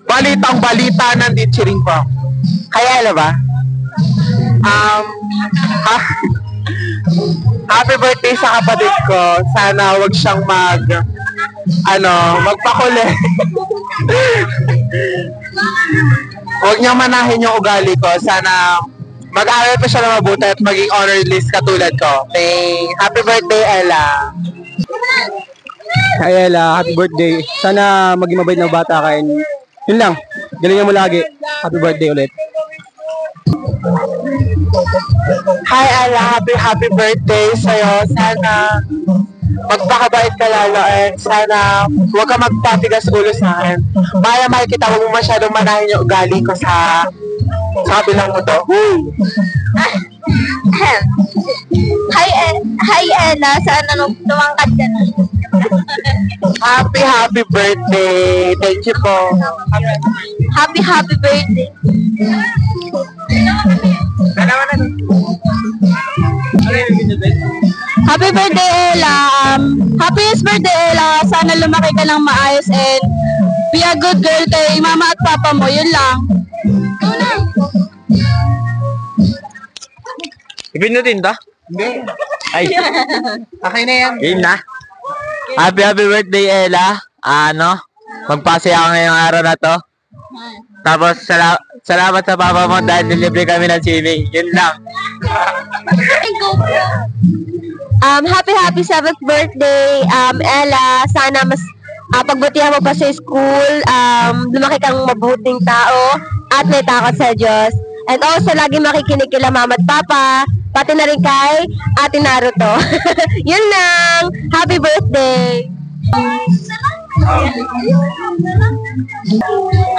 Balitang balita ng Ditchiring po. Kaya alam ba? Ha- Happy birthday sa kapatid ko. Sana wag siyang magpakulit. Huwag niyang manahin yung ugali ko. Sana mag-aral pa siya na mabuti at maging honor list katulad ko. Okay. Happy birthday, Ella. Ay, Ella, happy birthday. Sana maging mabait na bata ka. And yun lang. Galingan mo lagi. Happy birthday ulit. Hi, Ella. Happy birthday sa'yo. Sana magpakabait ka lalo and sana huwag ka magpatigas ulo sa akin. Mahal kita, huwag mo masyadong manahin yung ugali ko sa kabilang mo to. Hi, Ella. Sana tumangkad ka na. Happy birthday. Thank you po. Happy birthday. Happy birthday, Ella. Happiest birthday, Ella. Sana lumaki ka ng maayos and be a good girl kay mama at papa mo. Yun lang. Ibinutin ta? Hindi. Ay, Okay na yan. yun na. Happy birthday, Ella. Magpasaya ka ngayong araw na to. Tapos, salamat sa papa mo dahil nilibre kami ng swimming. Yun lang. Happy 7th birthday, Ella. Sana mas pagbutihan mo pa sa school, lumaki kang mabuting tao at may takot sa Diyos. And also, lagi makikinig kila mama at papa, pati na rin kay Ate Naruto. Yun lang. Happy birthday.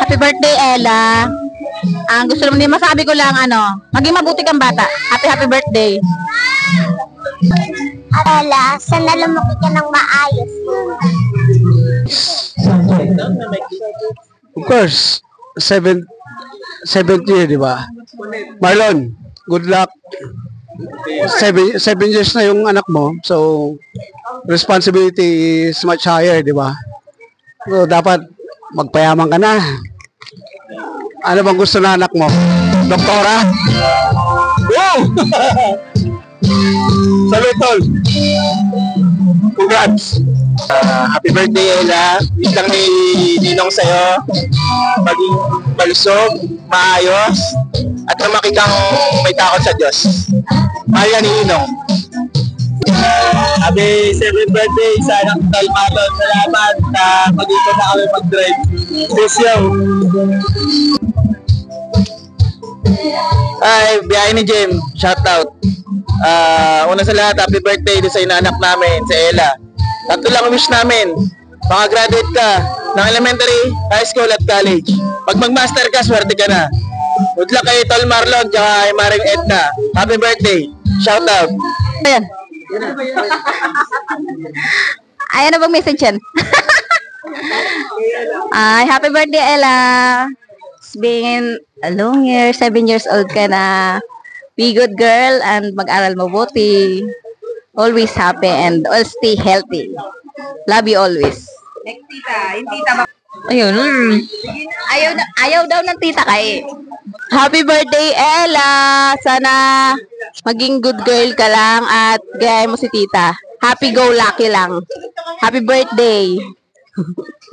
Happy birthday, Ella. Ang gusto naman din masabi ko lang, maging mabuti kang bata. Happy birthday. Ella, sana lumaki ka ng maayos. Of course, seventh year, di ba? Marlon, good luck. 7 years na yung anak mo, so responsibility is much higher, di ba? So dapat magpayaman ka na. Ano bang gusto na anak mo? Doktora? Wow! Salute tol! Congrats! Happy birthday, Ella. Wish lang ni Ninong sa'yo. Maging malusog, maayos, at lumaki kang may takot sa Diyos. Mahal yan ni Ninong. Happy 7th birthday sa anak ni Talmaton. Salamat na mag-ikot na kami mag-drive. Peace yo! Ay, biyahe ni Jim. Shout out. Una sa lahat, happy birthday sa inaanak namin, sa Ella. Tatlo lang wish namin. Makagraduate ka ng elementary, high school at college. Pag mag-master ka, swerte ka na. Good luck kay Tol Marlon at kay Maring Edna. Happy birthday. Shout out. Ayan. Ayan na bang message yan? Ay, happy birthday, Ella. It's been a long year, 7 years old ka na. Be good girl and mag-aral mabuti. Always happy and all stay healthy. Love you always. Next tita, yung tita ba? Ayun. Ayaw daw ng tita kay. Happy birthday, Ella. Sana maging good girl ka lang at gaya mo si tita. Happy go lucky lang. Happy birthday.